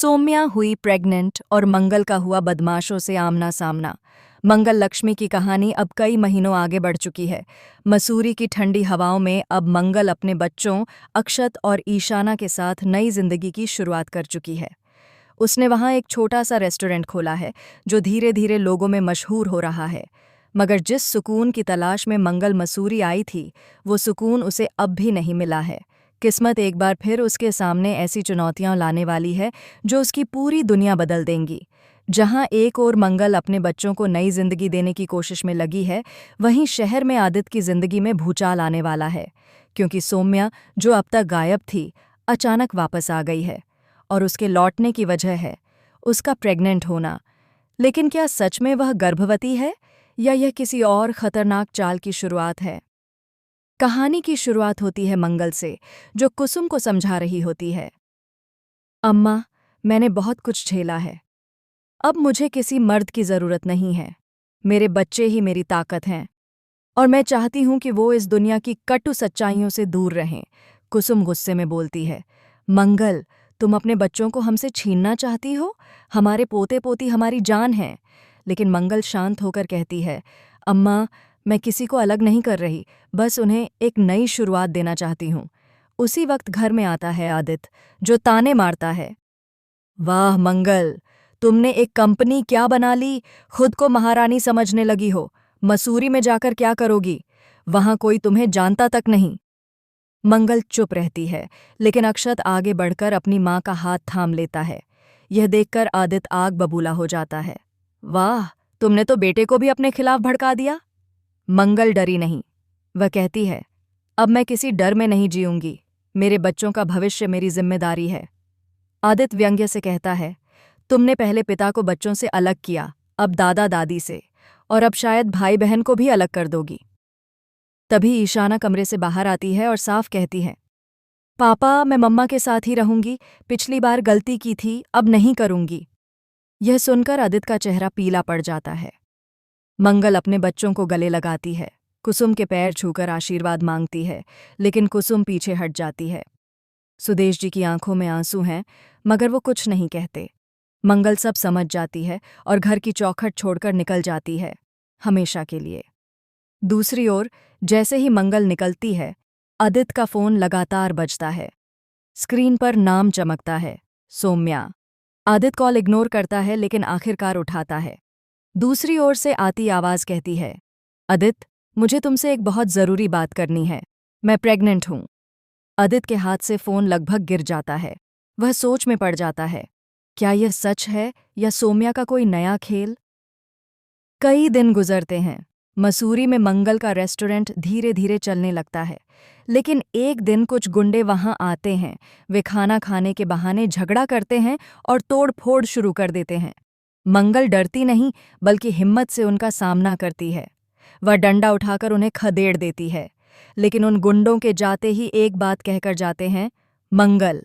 सौम्या हुई प्रेग्नेंट और मंगल का हुआ बदमाशों से आमना सामना। मंगल लक्ष्मी की कहानी अब कई महीनों आगे बढ़ चुकी है। मसूरी की ठंडी हवाओं में अब मंगल अपने बच्चों अक्षत और ईशाना के साथ नई जिंदगी की शुरुआत कर चुकी है। उसने वहां एक छोटा सा रेस्टोरेंट खोला है जो धीरे धीरे लोगों में मशहूर हो रहा है। मगर जिस सुकून की तलाश में मंगल मसूरी आई थी, वो सुकून उसे अब भी नहीं मिला है। किस्मत एक बार फिर उसके सामने ऐसी चुनौतियां लाने वाली है जो उसकी पूरी दुनिया बदल देंगी। जहां एक और मंगल अपने बच्चों को नई जिंदगी देने की कोशिश में लगी है, वहीं शहर में आदित्य की जिंदगी में भूचाल आने वाला है। क्योंकि सौम्या, जो अब तक गायब थी, अचानक वापस आ गई है। और उसके लौटने की वजह है उसका प्रेग्नेंट होना। लेकिन क्या सच में वह गर्भवती है या यह किसी और खतरनाक चाल की शुरुआत है? कहानी की शुरुआत होती है मंगल से, जो कुसुम को समझा रही होती है। अम्मा, मैंने बहुत कुछ झेला है। अब मुझे किसी मर्द की जरूरत नहीं है। मेरे बच्चे ही मेरी ताकत हैं और मैं चाहती हूं कि वो इस दुनिया की कटु सच्चाइयों से दूर रहें। कुसुम गुस्से में बोलती है। मंगल, तुम अपने बच्चों को हमसे छीनना चाहती हो? हमारे पोते पोती हमारी जान हैं। लेकिन मंगल शांत होकर कहती है, अम्मा, मैं किसी को अलग नहीं कर रही, बस उन्हें एक नई शुरुआत देना चाहती हूँ। उसी वक्त घर में आता है आदित्य, जो ताने मारता है। वाह मंगल, तुमने एक कंपनी क्या बना ली? खुद को महारानी समझने लगी हो। मसूरी में जाकर क्या करोगी? वहां कोई तुम्हें जानता तक नहीं। मंगल चुप रहती है, लेकिन अक्षत आगे बढ़कर अपनी माँ का हाथ थाम लेता है। यह देखकर आदित्य आग बबूला हो जाता है। वाह, तुमने तो बेटे को भी अपने खिलाफ भड़का दिया। मंगल डरी नहीं। वह कहती है, अब मैं किसी डर में नहीं जीऊंगी। मेरे बच्चों का भविष्य मेरी जिम्मेदारी है। आदित्य व्यंग्य से कहता है, तुमने पहले पिता को बच्चों से अलग किया, अब दादा दादी से, और अब शायद भाई बहन को भी अलग कर दोगी। तभी ईशाना कमरे से बाहर आती है और साफ कहती है, पापा, मैं मम्मा के साथ ही रहूंगी। पिछली बार गलती की थी, अब नहीं करूंगी। यह सुनकर आदित्य का चेहरा पीला पड़ जाता है। मंगल अपने बच्चों को गले लगाती है, कुसुम के पैर छूकर आशीर्वाद मांगती है, लेकिन कुसुम पीछे हट जाती है। सुदेश जी की आंखों में आंसू हैं, मगर वो कुछ नहीं कहते। मंगल सब समझ जाती है और घर की चौखट छोड़कर निकल जाती है, हमेशा के लिए। दूसरी ओर, जैसे ही मंगल निकलती है, आदित्य का फोन लगातार बजता है। स्क्रीन पर नाम चमकता है, सौम्या। आदित्य कॉल इग्नोर करता है, लेकिन आखिरकार उठाता है। दूसरी ओर से आती आवाज कहती है, आदित्य, मुझे तुमसे एक बहुत जरूरी बात करनी है। मैं प्रेग्नेंट हूं। आदित्य के हाथ से फोन लगभग गिर जाता है। वह सोच में पड़ जाता है, क्या यह सच है या सौम्या का कोई नया खेल? कई दिन गुजरते हैं। मसूरी में मंगल का रेस्टोरेंट धीरे धीरे चलने लगता है। लेकिन एक दिन कुछ गुंडे वहां आते हैं। वे खाना खाने के बहाने झगड़ा करते हैं और तोड़ फोड़ शुरू कर देते हैं। मंगल डरती नहीं, बल्कि हिम्मत से उनका सामना करती है। वह डंडा उठाकर उन्हें खदेड़ देती है। लेकिन उन गुंडों के जाते ही एक बात कहकर जाते हैं, मंगल,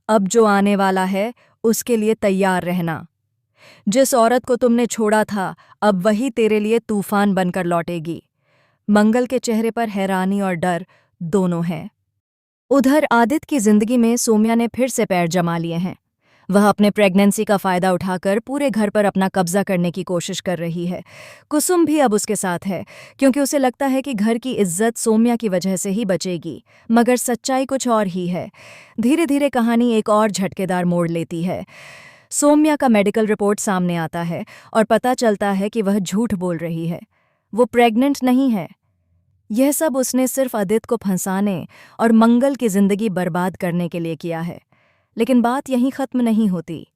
अब जो आने वाला है उसके लिए तैयार रहना। जिस औरत को तुमने छोड़ा था, अब वही तेरे लिए तूफान बनकर लौटेगी। मंगल के चेहरे पर हैरानी और डर दोनों हैं। उधर आदित्य की जिंदगी में सौम्या ने फिर से पैर जमा लिए हैं। वह अपने प्रेगनेंसी का फायदा उठाकर पूरे घर पर अपना कब्जा करने की कोशिश कर रही है। कुसुम भी अब उसके साथ है, क्योंकि उसे लगता है कि घर की इज्जत सौम्या की वजह से ही बचेगी। मगर सच्चाई कुछ और ही है। धीरे धीरे कहानी एक और झटकेदार मोड़ लेती है। सौम्या का मेडिकल रिपोर्ट सामने आता है और पता चलता है कि वह झूठ बोल रही है। वो प्रेग्नेंट नहीं है। यह सब उसने सिर्फ आदित्य को फंसाने और मंगल की जिंदगी बर्बाद करने के लिए किया है। लेकिन बात यहीं खत्म नहीं होती।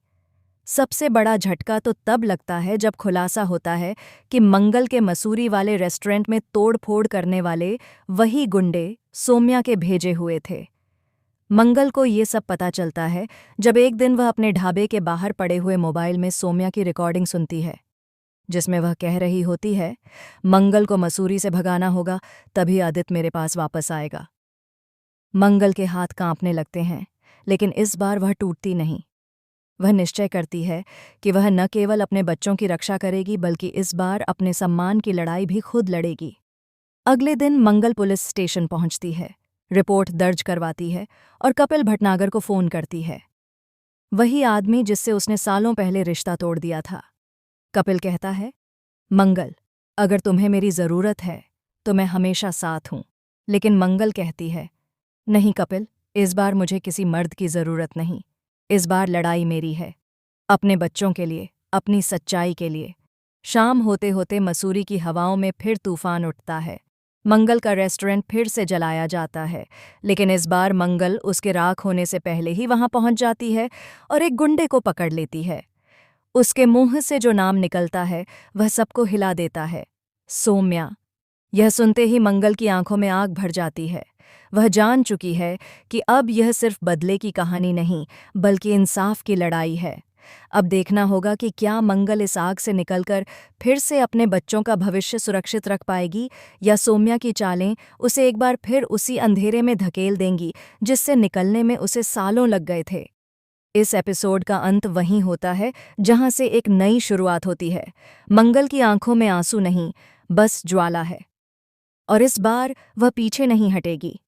सबसे बड़ा झटका तो तब लगता है जब खुलासा होता है कि मंगल के मसूरी वाले रेस्टोरेंट में तोड़ फोड़ करने वाले वही गुंडे सौम्या के भेजे हुए थे। मंगल को ये सब पता चलता है जब एक दिन वह अपने ढाबे के बाहर पड़े हुए मोबाइल में सौम्या की रिकॉर्डिंग सुनती है, जिसमें वह कह रही होती है, मंगल को मसूरी से भगाना होगा, तभी आदित्य मेरे पास वापस आएगा। मंगल के हाथ कांपने लगते हैं, लेकिन इस बार वह टूटती नहीं। वह निश्चय करती है कि वह न केवल अपने बच्चों की रक्षा करेगी, बल्कि इस बार अपने सम्मान की लड़ाई भी खुद लड़ेगी। अगले दिन मंगल पुलिस स्टेशन पहुंचती है, रिपोर्ट दर्ज करवाती है और कपिल भटनागर को फोन करती है। वही आदमी जिससे उसने सालों पहले रिश्ता तोड़ दिया था। कपिल कहता है, मंगल, अगर तुम्हें मेरी ज़रूरत है तो मैं हमेशा साथ हूँ। लेकिन मंगल कहती है, नहीं कपिल, इस बार मुझे किसी मर्द की ज़रूरत नहीं। इस बार लड़ाई मेरी है, अपने बच्चों के लिए, अपनी सच्चाई के लिए। शाम होते होते मसूरी की हवाओं में फिर तूफान उठता है। मंगल का रेस्टोरेंट फिर से जलाया जाता है, लेकिन इस बार मंगल उसके राख होने से पहले ही वहां पहुंच जाती है और एक गुंडे को पकड़ लेती है। उसके मुंह से जो नाम निकलता है वह सबको हिला देता है, सौम्या। यह सुनते ही मंगल की आंखों में आग भर जाती है। वह जान चुकी है कि अब यह सिर्फ बदले की कहानी नहीं, बल्कि इंसाफ की लड़ाई है। अब देखना होगा कि क्या मंगल इस आग से निकलकर फिर से अपने बच्चों का भविष्य सुरक्षित रख पाएगी, या सौम्या की चालें उसे एक बार फिर उसी अंधेरे में धकेल देंगी जिससे निकलने में उसे सालों लग गए थे। इस एपिसोड का अंत वहीं होता है जहां से एक नई शुरुआत होती है। मंगल की आंखों में आंसू नहीं, बस ज्वाला है, और इस बार वह पीछे नहीं हटेगी।